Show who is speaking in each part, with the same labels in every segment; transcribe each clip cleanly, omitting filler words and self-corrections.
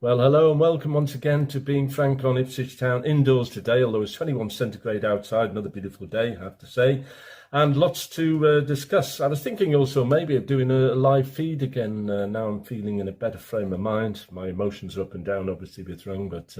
Speaker 1: Well, hello and welcome once again to Being Frank on Ipswich Town indoors today, although it's 21 centigrade outside, another beautiful day, I have to say, and lots to discuss. I was thinking also maybe of doing a live feed again. Now I'm feeling in a better frame of mind. My emotions are up and down, obviously, with wrong, but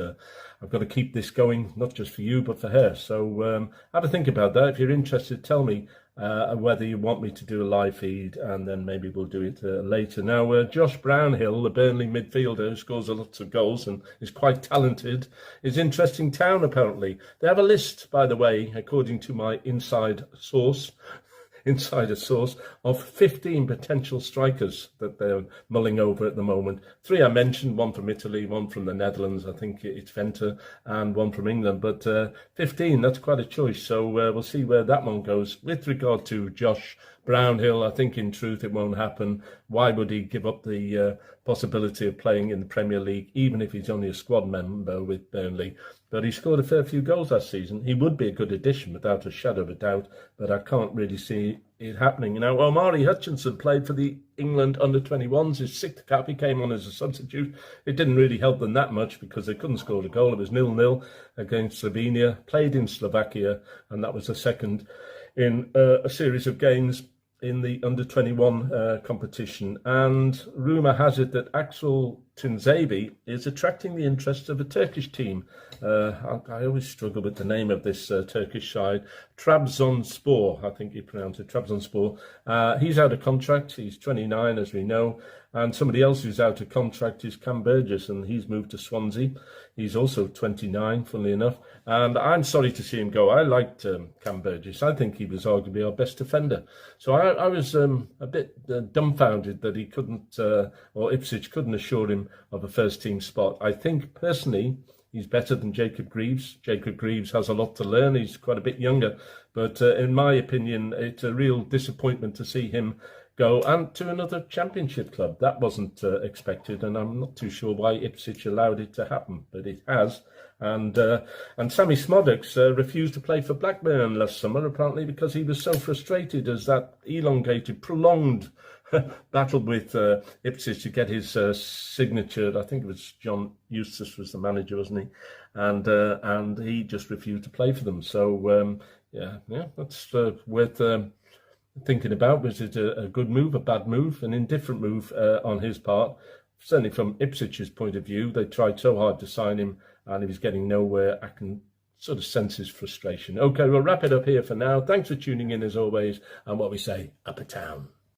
Speaker 1: I've got to keep this going, not just for you, but for her. So have a think about that. If you're interested, tell me whether you want me to do a live feed, and then maybe we'll do it later. Now, Josh Brownhill, the Burnley midfielder who scores lots of goals and is quite talented, is interesting town, apparently. They have a list, by the way, according to my insider source, of 15 potential strikers that they're mulling over at the moment. 3 I mentioned, one from Italy, one from the Netherlands, I think it's Venter, and one from England. But 15, that's quite a choice. So we'll see where that one goes. With regard to Josh Brownhill, I think in truth it won't happen. Why would he give up the possibility of playing in the Premier League, even if he's only a squad member with Burnley? But he scored a fair few goals last season. He would be a good addition without a shadow of a doubt, but I can't really see it happening. Now, Omari Hutchinson played for the England under-21s, his 6th cap. He came on as a substitute. It didn't really help them that much because they couldn't score a goal. It was 0-0 against Slovenia, played in Slovakia, and that was the second in a series of games in the under-21 competition. And rumour has it that Axel Tunzabi is attracting the interest of a Turkish team. I always struggle with the name of this Turkish side. Trabzonspor, I think you pronounce it, Trabzonspor. He's out of contract. He's 29, as we know. And somebody else who's out of contract is Cam Burgess, and he's moved to Swansea. He's also 29, funnily enough. And I'm sorry to see him go. I liked Cam Burgess. I think he was arguably our best defender. So I was a bit dumbfounded that he couldn't, or Ipswich couldn't assure him of a first-team spot. I think, personally, he's better than Jacob Greaves. Jacob Greaves has a lot to learn. He's quite a bit younger. But in my opinion, it's a real disappointment to see him go and to another championship club. That wasn't expected, and I'm not too sure why Ipswich allowed it to happen, but it has. And Sammy Smodux refused to play for Blackburn last summer, apparently because he was so frustrated as that elongated, prolonged battle with Ipswich to get his signature. I think it was John Eustace was the manager, wasn't he? And he just refused to play for them. So yeah, that's worth thinking about. Was it a good move, a bad move, an indifferent move on his part? Certainly from Ipswich's point of view, they tried so hard to sign him and he was getting nowhere. I can sort of sense his frustration. Okay, we'll wrap it up here for now. Thanks for tuning in as always, and what we say, up a town.